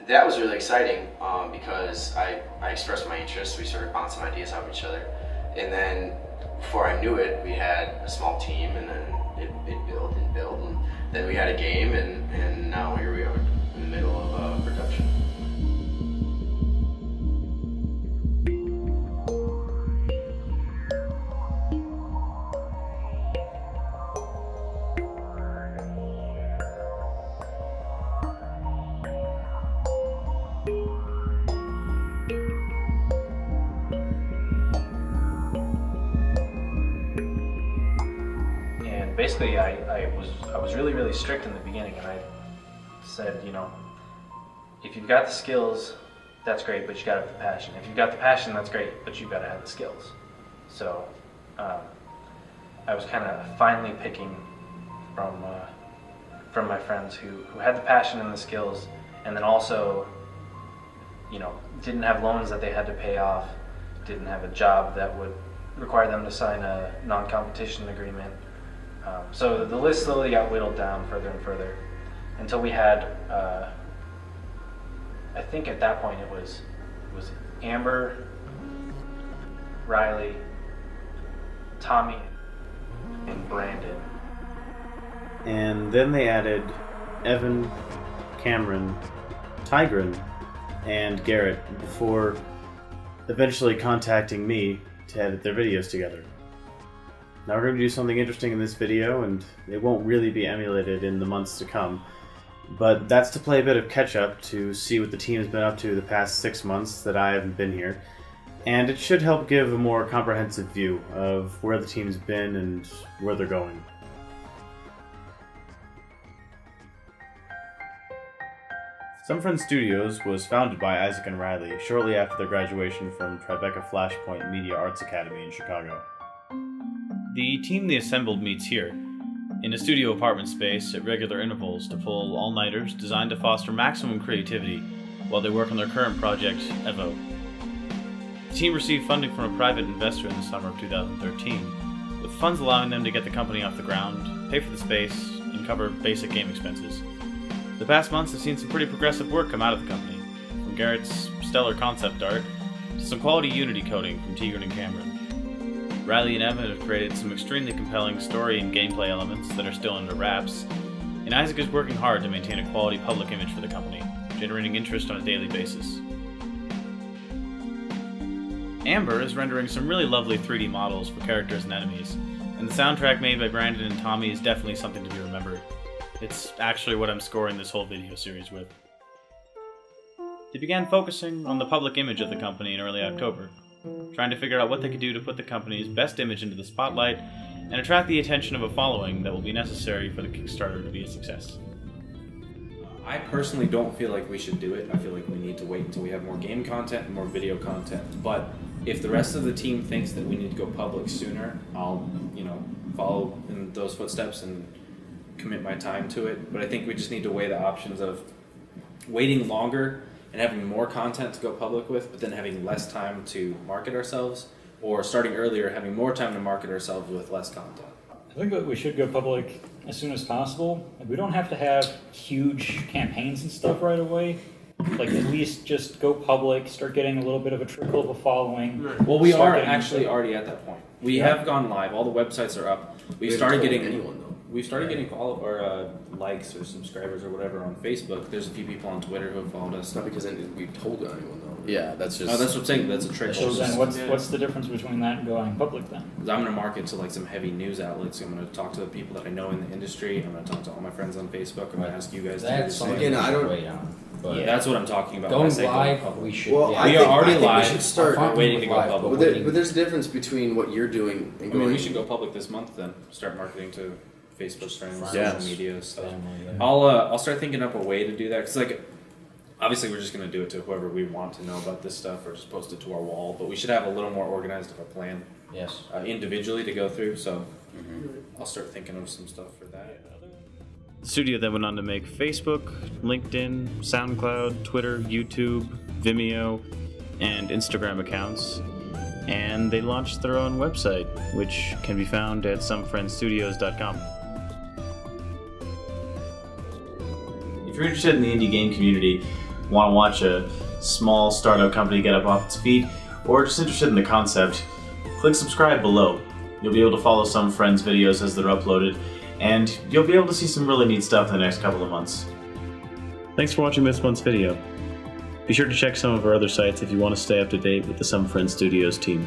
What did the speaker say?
that was really exciting because I expressed my interest. We started bouncing ideas off each other, and then before I knew it, we had a small team, and then it built and built, and then we had a game, and now here we are in the middle of production. Basically, I was really strict in the beginning, and I said, you know, if you've got the skills, that's great, but you got to have the passion. If you've got the passion, that's great, but you've got to have the skills. So I was kind of finally picking from my friends who had the passion and the skills, and then also, you know, didn't have loans that they had to pay off, didn't have a job that would require them to sign a non-competition agreement. So the list slowly got whittled down further and further until we had, I think at that point it was Amber, Riley, Tommy, and Brandon. And then they added Evan, Cameron, Tigran, and Garrett before eventually contacting me to edit their videos together. Now we're going to do something interesting in this video, and it won't really be emulated in the months to come, but that's to play a bit of catch-up to see what the team has been up to the past 6 months that I haven't been here, and it should help give a more comprehensive view of where the team's been and where they're going. SomeFriends Studios was founded by Isaac and Riley shortly after their graduation from Tribeca Flashpoint Media Arts Academy in Chicago. The team they assembled meets here, in a studio apartment space at regular intervals to pull all-nighters designed to foster maximum creativity while they work on their current project, Evo. The team received funding from a private investor in the summer of 2013, with funds allowing them to get the company off the ground, pay for the space, and cover basic game expenses. The past months have seen some pretty progressive work come out of the company, from Garrett's stellar concept art to some quality Unity coding from Tigran and Cameron. Riley and Evan have created some extremely compelling story and gameplay elements that are still under wraps, and Isaac is working hard to maintain a quality public image for the company, generating interest on a daily basis. Amber is rendering some really lovely 3D models for characters and enemies, and the soundtrack made by Brandon and Tommy is definitely something to be remembered. It's actually what I'm scoring this whole video series with. They began focusing on the public image of the company in early October, trying to figure out what they could do to put the company's best image into the spotlight and attract the attention of a following that will be necessary for the Kickstarter to be a success. I personally don't feel like we should do it. I feel like we need to wait until we have more game content and more video content. But if the rest of the team thinks that we need to go public sooner, I'll, follow in those footsteps and commit my time to it. But I think we just need to weigh the options of waiting longer and having more content to go public with, but then having less time to market ourselves, or starting earlier, having more time to market ourselves with less content. I think that we should go public as soon as possible. We don't have to have huge campaigns and stuff right away. Like, at least just go public, start getting a little bit of a trickle of a following. Well, we are actually already at that point. We have gone live. All the websites are up. We've started getting all of our likes or subscribers or whatever on Facebook. There's a few people on Twitter who have followed us. It's not because we've told anyone though. Yeah, that's just. Oh, that's what I'm saying. That's a trick. So then what's the difference between that and going public then? I'm going to market to like some heavy news outlets. I'm going to talk to the people that I know in the industry. I'm going to talk to all my friends on Facebook. I'm going to ask you guys to do the same. Again, I don't. Wait on. But that's what I'm talking about. Going live, we should. Well, yeah. We are already live. We should start waiting to go public. But there's a difference between what you're doing and going. We should go public this month then. Start marketing to Facebook friends, Yes. social media stuff. I'll start thinking up a way to do that, because like obviously we're just going to do it to whoever we want to know about this stuff, or just post it to our wall, but we should have a little more organized of a plan. Yes. Individually to go through, so I'll start thinking of some stuff for that. The studio then went on to make Facebook, LinkedIn, SoundCloud, Twitter, YouTube, Vimeo, and Instagram accounts, and they launched their own website, which can be found at SomeFriendsStudios.com. If you're interested in the indie game community, Want to watch a small startup company get up off its feet, or just interested in the concept, click subscribe below. You'll be able to follow Some Friends videos as they're uploaded, and you'll be able to see some really neat stuff in the next couple of months. Thanks for watching this month's video. Be sure to check some of our other sites if you want to stay up to date with the Some Friends Studios team.